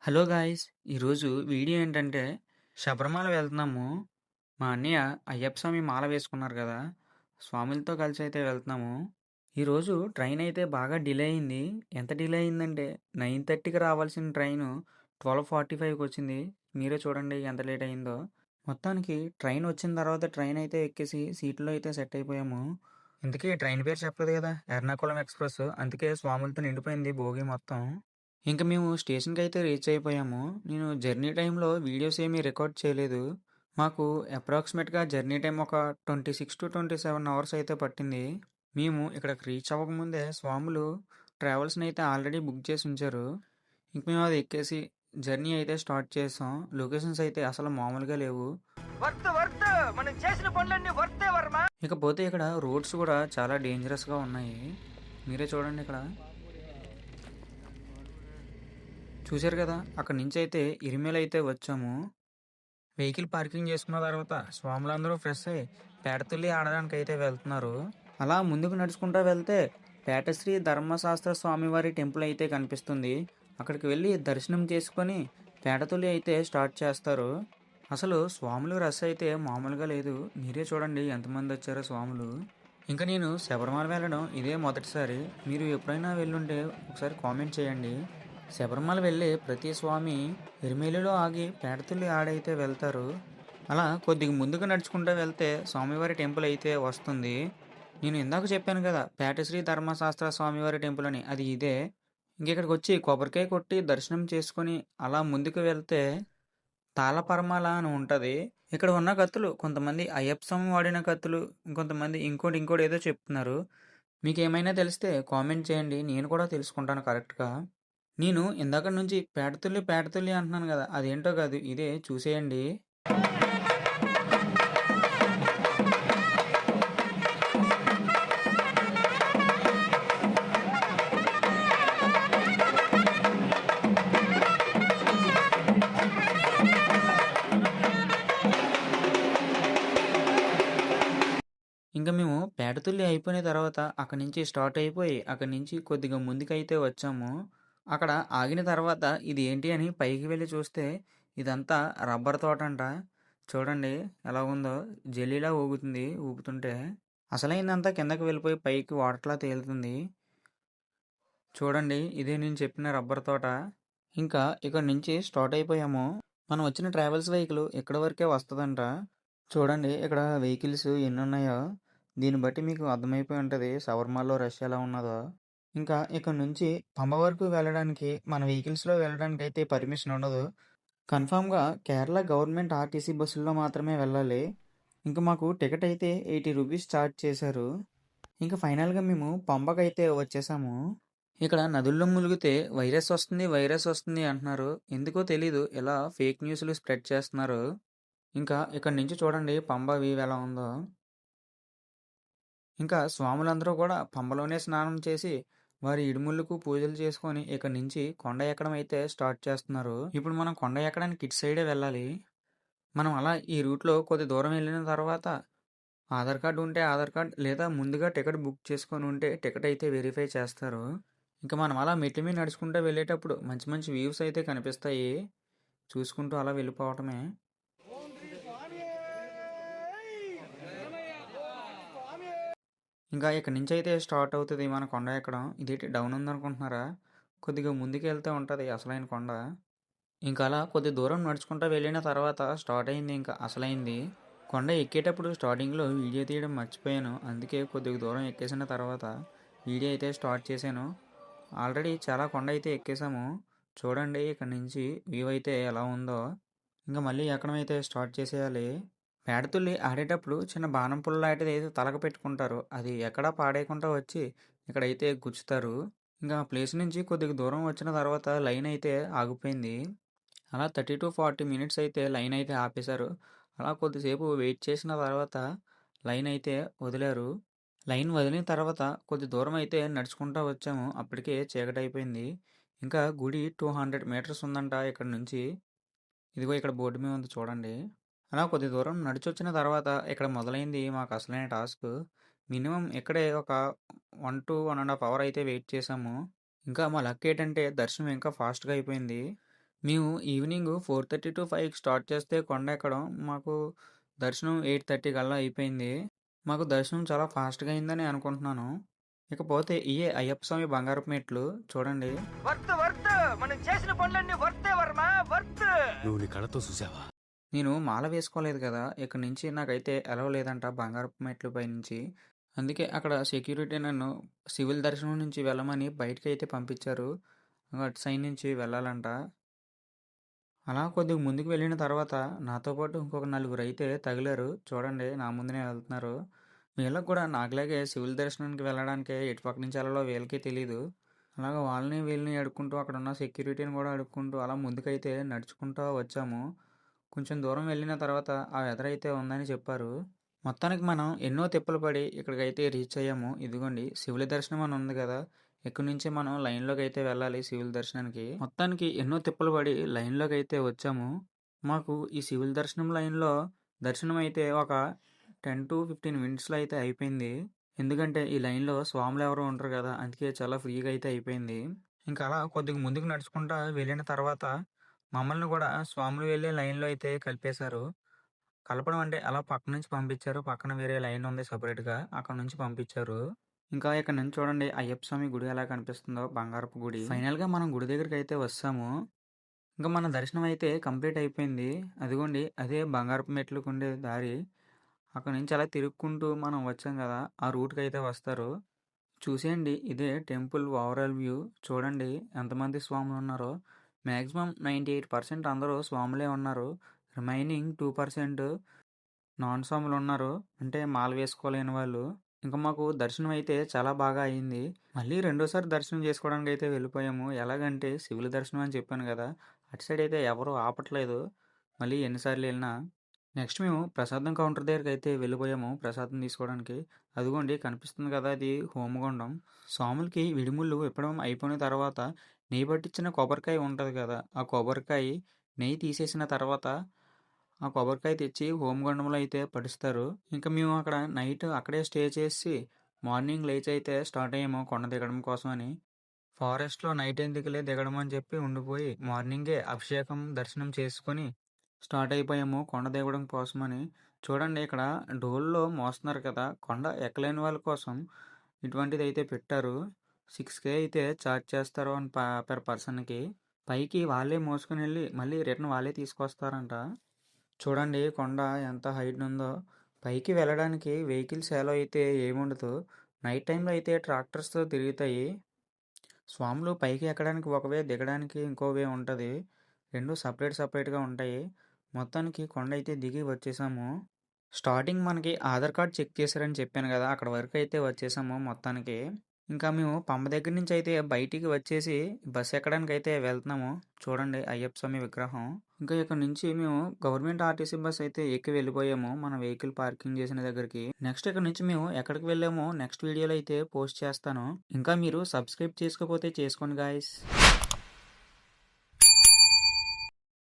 Hello guys! ఈరోజు video ఏంటంటే, శబరిమల వెళ్తున్నాము. మా అన్నయ్య అయ్యప్ప స్వామి మాల వేసుకున్నారు కదా! స్వాములతో కలిసి అయితే వెళ్తున్నాము. ఈరోజు ట్రైన్ అయితే బాగా డిలే అయింది. ఎంత డిలే అయిందంటే 9:30కి రావాల్సిన ట్రైను 12:45కి వచ్చింది. మీరే చూడండి ఎంత లేట్ అయిందో. మొత్తానికి ట్రైన్ వచ్చిన తర్వాత ట్రైన్ అయితే ఎక్కేసి సీట్‌లో అయితే సెట్ అయిపోయాము. ఇంతకీ ట్రైన్ పేరు చెప్పలేదు కదా! ఎర్నాకుళం ఎక్స్‌ప్రెస్. అందుకే స్వాములతో నిండిపోయింది బోగీ మొత్తం. ఇంక మేము స్టేషన్‌కైతే రీచ్ అయిపోయాము. నేను జర్నీ టైమ్‌లో వీడియోస్ ఏమీ రికార్డ్ చేయలేదు. మాకు అప్రాక్సిమేట్‌గా జర్నీ టైమ్ ఒక 26-27 అవర్స్ అయితే పట్టింది. మేము ఇక్కడికి రీచ్ అవ్వకముందే స్వాములు ట్రావెల్స్‌నైతే ఆల్రెడీ బుక్ చేసి ఉంచారు. ఇంక మేము అది ఎక్కేసి జర్నీ అయితే స్టార్ట్ చేసాం. లొకేషన్స్ అయితే అసలు మామూలుగా లేవు. వర్త్ వర్త్ మనం చేసిన పనులన్నీ వర్తే వర్మ. ఇకపోతే ఇక్కడ రోడ్స్ కూడా చాలా డేంజరస్‌గా ఉన్నాయి. మీరే చూడండి ఇక్కడ. చూసారు కదా! అక్కడి నుంచయితే ఇరిమేలయితే వచ్చాము. వెహికల్ పార్కింగ్ చేసుకున్న తర్వాత స్వాములందరూ ఫ్రెష్ అయ్యి పేడతుల్లి ఆడడానికైతే వెళ్తున్నారు. అలా ముందుకు నడుచుకుంటూ వెళ్తే పేటశ్రీ ధర్మశాస్త్ర స్వామివారి టెంపుల్ అయితే కనిపిస్తుంది. అక్కడికి వెళ్ళి దర్శనం చేసుకొని పేడతుల్లి అయితే స్టార్ట్ చేస్తారు. అసలు స్వాములు రష్ అయితే మామూలుగా లేదు. మీరే చూడండి ఎంతమంది వచ్చారో స్వాములు. ఇంకా నేను శబరిమల వెళ్ళడం ఇదే మొదటిసారి. మీరు ఎప్పుడైనా వెళ్ళుంటే ఒకసారి కామెంట్ చేయండి. శబరిమల వెళ్ళే ప్రతి స్వామి ఎరిమేలిలో ఆగి పేడతుల్లి ఆడైతే వెళ్తారు. అలా కొద్దిగా ముందుకు నడుచుకుంటూ వెళ్తే స్వామివారి టెంపుల్ అయితే వస్తుంది. నేను ఇందాక చెప్పాను కదా పేటశ్రీ ధర్మశాస్త్ర స్వామివారి టెంపుల్ అని, అది ఇదే. ఇక్కడికి వచ్చి కొబ్బరికాయ కొట్టి దర్శనం చేసుకొని అలా ముందుకు వెళ్తే తాళపరమాల అని ఉంటుంది. ఇక్కడ ఉన్న కత్తులు కొంతమంది అయ్యప్ప స్వామి వాడిన కత్తులు, ఇంకొంతమంది ఇంకోటి ఏదో చెప్తున్నారు. మీకు ఏమైనా తెలిస్తే కామెంట్ చేయండి, నేను కూడా తెలుసుకుంటాను కరెక్ట్గా. నేను ఇందాక నుంచి పేడతుల్లి పేడతుల్లి అంటున్నాను కదా, అదేంటో కాదు, ఇదే చూసేయండి. ఇంకా మేము పేడతుల్లి అయిపోయిన తర్వాత అక్కడి నుంచి స్టార్ట్ అయిపోయి అక్కడి నుంచి కొద్దిగా ముందుకైతే వచ్చాము. అక్కడ ఆగిన తర్వాత ఇది ఏంటి అని పైకి వెళ్ళి చూస్తే ఇదంతా రబ్బర్ తోట అంట. చూడండి ఎలా ఉందో, జెల్లీలా ఊగుతుంది ఊపుతుంటే. అసలైందంతా కిందకి వెళ్ళిపోయి పైకి వాటర్లా తేలుతుంది. చూడండి ఇదే నేను చెప్పిన రబ్బర్ తోట. ఇంకా ఇక్కడ నుంచి స్టార్ట్ అయిపోయాము. మనం వచ్చిన ట్రావెల్స్ వెహికల్ ఇక్కడ వరకే వస్తుందంట. చూడండి ఇక్కడ వెహికల్స్ ఎన్ని ఉన్నాయో, దీన్ని బట్టి మీకు అర్థమైపోయి ఉంటుంది శబరిమలలో రష్ ఎలా ఉన్నదో. ఇంకా ఇక్కడ నుంచి పంబ వరకు వెళ్ళడానికి మన వెహికల్స్లో వెళ్ళడానికి అయితే పర్మిషన్ ఉండదు. కన్ఫామ్గా కేరళ గవర్నమెంట్ ఆర్టీసీ బస్సుల్లో మాత్రమే వెళ్ళాలి. ఇంకా మాకు టికెట్ అయితే 80 రూపీస్ ఛార్జ్ చేశారు. ఇంకా ఫైనల్గా మేము పంబకైతే వచ్చేసాము. ఇక్కడ నదుల్లో మునిగితే వైరస్ వస్తుంది అంటున్నారు. ఎందుకో తెలీదు, ఇలా ఫేక్ న్యూస్లు స్ప్రెడ్ చేస్తున్నారు. ఇంకా ఇక్కడ నుంచి చూడండి పంబ వ్యూ ఎలా ఉందో. ఇంకా స్వాములందరూ కూడా పంబలోనే స్నానం చేసి వారి ఇడుములకు పూజలు చేసుకొని ఇక్కడి నుంచి కొండ ఎక్కడం అయితే స్టార్ట్ చేస్తున్నారు. ఇప్పుడు మనం కొండ ఎక్కడానికి ఇటు సైడే వెళ్ళాలి. మనం అలా ఈ రూట్లో కొద్ది దూరం వెళ్ళిన తర్వాత ఆధార్ కార్డు ఉంటే ఆధార్ కార్డ్, లేదా ముందుగా టికెట్ బుక్ చేసుకొని ఉంటే టికెట్ అయితే వెరిఫై చేస్తారు. ఇంకా మనం అలా మెట్ల మీద నడుచుకుంటూ వెళ్ళేటప్పుడు మంచి మంచి వ్యూస్ అయితే కనిపిస్తాయి. చూసుకుంటూ అలా వెళ్ళిపోవటమే. ఇంకా ఇక్కడి నుంచి అయితే స్టార్ట్ అవుతుంది మన కొండ ఎక్కడం. ఇదేంటి డౌన్ ఉందనుకుంటున్నారా? కొద్దిగా ముందుకు వెళ్తే ఉంటుంది అసలైన కొండ. ఇంకా అలా కొద్ది దూరం నడుచుకుంటూ వెళ్ళిన తర్వాత స్టార్ట్ అయింది ఇంకా అసలైంది. కొండ ఎక్కేటప్పుడు స్టార్టింగ్లో వీడియో తీయడం మర్చిపోయాను. అందుకే కొద్దిగా దూరం ఎక్కేసిన తర్వాత వీడియో అయితే స్టార్ట్ చేశాను. ఆల్రెడీ చాలా కొండ అయితే ఎక్కేసాము. చూడండి ఇక్కడ నుంచి వ్యూ అయితే ఎలా ఉందో. ఇంకా మళ్ళీ ఎక్కడం అయితే స్టార్ట్ చేసేయాలి. పేడతుల్లి ఆడేటప్పుడు చిన్న బాణం పుల్ల లాంటిది అయితే తలకు పెట్టుకుంటారు. అది ఎక్కడా పాడేయకుండా వచ్చి ఇక్కడైతే గుచ్చుతారు. ఇంకా ఆ ప్లేస్ నుంచి కొద్దిగా దూరం వచ్చిన తర్వాత లైన్ అయితే ఆగిపోయింది. అలా 30-40 మినిట్స్ అయితే లైన్ అయితే ఆపేశారు. అలా కొద్దిసేపు వెయిట్ చేసిన తర్వాత లైన్ అయితే వదిలారు. లైన్ వదిలిన తర్వాత కొద్ది దూరం అయితే నడుచుకుంటూ వచ్చాము. అప్పటికే చీకటైపోయింది. ఇంకా గుడి 200 మీటర్స్ ఉందంట ఇక్కడ నుంచి. ఇదిగో ఇక్కడ బోర్డు మీద ఉంది చూడండి. అలా కొద్ది దూరం నడిచొచ్చిన తర్వాత ఇక్కడ మొదలైంది మాకు అసలైన టాస్క్. మినిమం ఇక్కడే ఒక 1 to 1.5 అవర్ అయితే వెయిట్ చేసాము. ఇంకా మా లక్ ఏంటంటే దర్శనం ఇంకా ఫాస్ట్‌గా అయిపోయింది. మేము ఈవినింగ్ 4:30-5కి స్టార్ట్ చేస్తే కొండ ఎక్కడం మాకు దర్శనం 8:30 కల్లా అయిపోయింది. మాకు దర్శనం చాలా ఫాస్ట్‌గా అయిందని అనుకుంటున్నాను. ఇకపోతే ఇయే అయ్యప్ప స్వామి బంగారపు మెట్లు చూడండి. వర్త్ వర్త్ మనం చేసిన పనులన్నీ వర్తే వర్మ వర్త్. నువ్వు నీ కళ్ళతో చూసావా? నేను మాల వేసుకోలేదు కదా! ఇక్కడి నుంచి నాకైతే అలౌ లేదంట బంగారపు మెట్లు పైనుంచి. అందుకే అక్కడ సెక్యూరిటీ నన్ను సివిల్ దర్శనం నుంచి వెళ్ళమని బయటికైతే పంపించారు. అటు సైడ్ నుంచి వెళ్ళాలంట. అలా కొద్దిగా ముందుకు వెళ్ళిన తర్వాత నాతో పాటు ఇంకొక నలుగురైతే తగిలారు. చూడండి నా ముందునే వెళ్తున్నారు. వీళ్ళకి కూడా నాకులాగే సివిల్ దర్శనానికి వెళ్ళడానికే ఎటుపక్క నుంచి వెళ్ళాలో వీళ్ళకి తెలీదు. అలాగా వాళ్ళని వీళ్ళని అడుక్కుంటూ అక్కడున్న సెక్యూరిటీని కూడా అడుక్కుంటూ అలా ముందుకైతే నడుచుకుంటూ వచ్చాము. కొంచెం దూరం వెళ్ళిన తర్వాత ఆ వెదర్ అయితే ఉందని చెప్పారు. మొత్తానికి మనం ఎన్నో తిప్పలు పడి ఇక్కడికైతే రీచ్ అయ్యాము. ఇదిగోండి సివిల్ దర్శనం అని ఉంది కదా! ఇక్కడి నుంచి మనం లైన్‌లోకి అయితే వెళ్ళాలి సివిల్ దర్శనానికి. మొత్తానికి ఎన్నో తిప్పలు పడి లైన్‌లోకి అయితే వచ్చాము. మాకు ఈ సివిల్ దర్శనం లైన్‌లో దర్శనం అయితే ఒక 10-15 మినిట్స్‌లో అయితే అయిపోయింది. ఎందుకంటే ఈ లైన్‌లో స్వాములు ఎవరు ఉండరు కదా! అందుకే చాలా ఫ్రీగా అయితే అయిపోయింది. ఇంకా అలా కొద్దిగా ముందుకు నడుచుకుంటా వెళ్ళిన తర్వాత మమ్మల్ని కూడా స్వాములు వెళ్ళే లైన్‌లో అయితే కలిపేశారు. కలపడం అంటే అలా పక్క నుంచి పంపించారు. పక్కన వేరే లైన్ ఉంది సెపరేట్‌గా. అక్కడి నుంచి పంపించారు. ఇంకా ఇక్కడ నుంచి చూడండి అయ్యప్ప స్వామి గుడి ఎలా కనిపిస్తుందో బంగారపు గుడి. ఫైనల్‌గా మనం గుడి దగ్గరికైతే వస్తాము. ఇంకా మన దర్శనం అయితే కంప్లీట్ అయిపోయింది. అదిగోండి అదే బంగారపు మెట్లకుండే దారి. అక్కడి నుంచి అలా తిరుక్కుంటూ మనం వచ్చాం కదా! ఆ రూట్‌కైతే వస్తారు. చూసేయండి ఇదే టెంపుల్ ఓవరాల్ వ్యూ. చూడండి ఎంతమంది స్వాములున్నారో. మాక్సిమం 98% అందరూ స్వాములే ఉన్నారు. రిమైనింగ్ 2% నాన్ స్వాములున్నారు. అంటే మాల వేసుకోలేని వాళ్ళు. ఇంక మాకు దర్శనం అయితే చాలా బాగా అయింది. మళ్ళీ రెండోసారి దర్శనం చేసుకోవడానికైతే వెళ్ళిపోయాము. ఎలాగంటే సివిల్ దర్శనం అని చెప్పాను గదా! అటు సైడ్ అయితే ఎవరు ఆపట్లేదు. మళ్ళీ ఎన్ని సార్లు ఎళ్ళినా. నెక్స్ట్ మేము ప్రసాదం కౌంటర్ దగ్గరికైతే వెళ్ళిపోయాము ప్రసాదం తీసుకోవడానికి. అదిగోండి కనిపిస్తుంది కదా! అది హోమగుండం. స్వాములకి విడిముళ్ళు విప్పడం అయిపోయిన తర్వాత నెయ్యి పట్టించిన కొబ్బరికాయ ఉంటది కదా! ఆ కొబ్బరికాయ నెయ్యి తీసేసిన తర్వాత ఆ కొబ్బరికాయ తెచ్చి హోమగుండంలో అయితే పడిస్తారు. ఇంకా మేము అక్కడ నైట్ అక్కడే స్టే చేసి మార్నింగ్ లేచి అయితే స్టార్ట్ అయ్యాము కొండ దిగడం కోసమని. ఫారెస్ట్‌లో నైట్ ఎందుకులే దిగడం అని చెప్పి ఉండిపోయి మార్నింగే అభిషేకం, దర్శనం చేసుకొని స్టార్ట్ అయిపోయాము కొండ దిగడం కోసమని. చూడండి ఇక్కడ డోలులో మోస్తున్నారు కదా! కొండ ఎక్కలేని వాళ్ళ కోసం ఇటువంటిదైతే పెట్టారు. 6,000 అయితే చార్జ్ చేస్తారు పర్ పర్సన్‌కి. పైకి వాళ్ళే మోసుకొనెళ్ళి మళ్ళీ రిటర్న్ వాళ్ళే తీసుకొస్తారంట. చూడండి కొండ ఎంత హైట్ ఉందో. పైకి వెళ్ళడానికి వెహికల్స్ అలో అయితే ఏముండదు. నైట్ టైంలో అయితే ట్రాక్టర్స్‌తో తిరుగుతాయి. స్వాములు పైకి ఎక్కడానికి ఒక వే, దిగడానికి ఇంకో వే ఉంటది. 2 సెపరేట్‌గా ఉంటాయి. మొత్తానికి కొండ అయితే దిగి వచ్చేసాము. స్టార్టింగ్ మనకి ఆధార్ కార్డ్ చెక్ చేశారని చెప్పాను గదా! అక్కడ వరకైతే వచ్చేసాము మొత్తానికి. ఇంకా మేము పంబ దగ్గర నుంచి అయితే బయటికి వచ్చేసి బస్ ఎక్కడానికైతే వెళ్తున్నాము. చూడండి అయ్యప్ప స్వామి విగ్రహం. ఇంకా ఇక్కడ నుంచి మేము గవర్నమెంట్ ఆర్టీసీ బస్ అయితే ఎక్కి వెళ్ళిపోయాము. మన వెహికల్ పార్కింగ్ చేసిన దగ్గరికి. నెక్స్ట్ ఇక్కడ నుంచి మేము ఎక్కడికి వెళ్ళామో నెక్స్ట్ వీడియోలో అయితే పోస్ట్ చేస్తాను. ఇంకా మీరు సబ్స్క్రైబ్ చేసుకోకపోతే చేసుకోండి గాయ్స్.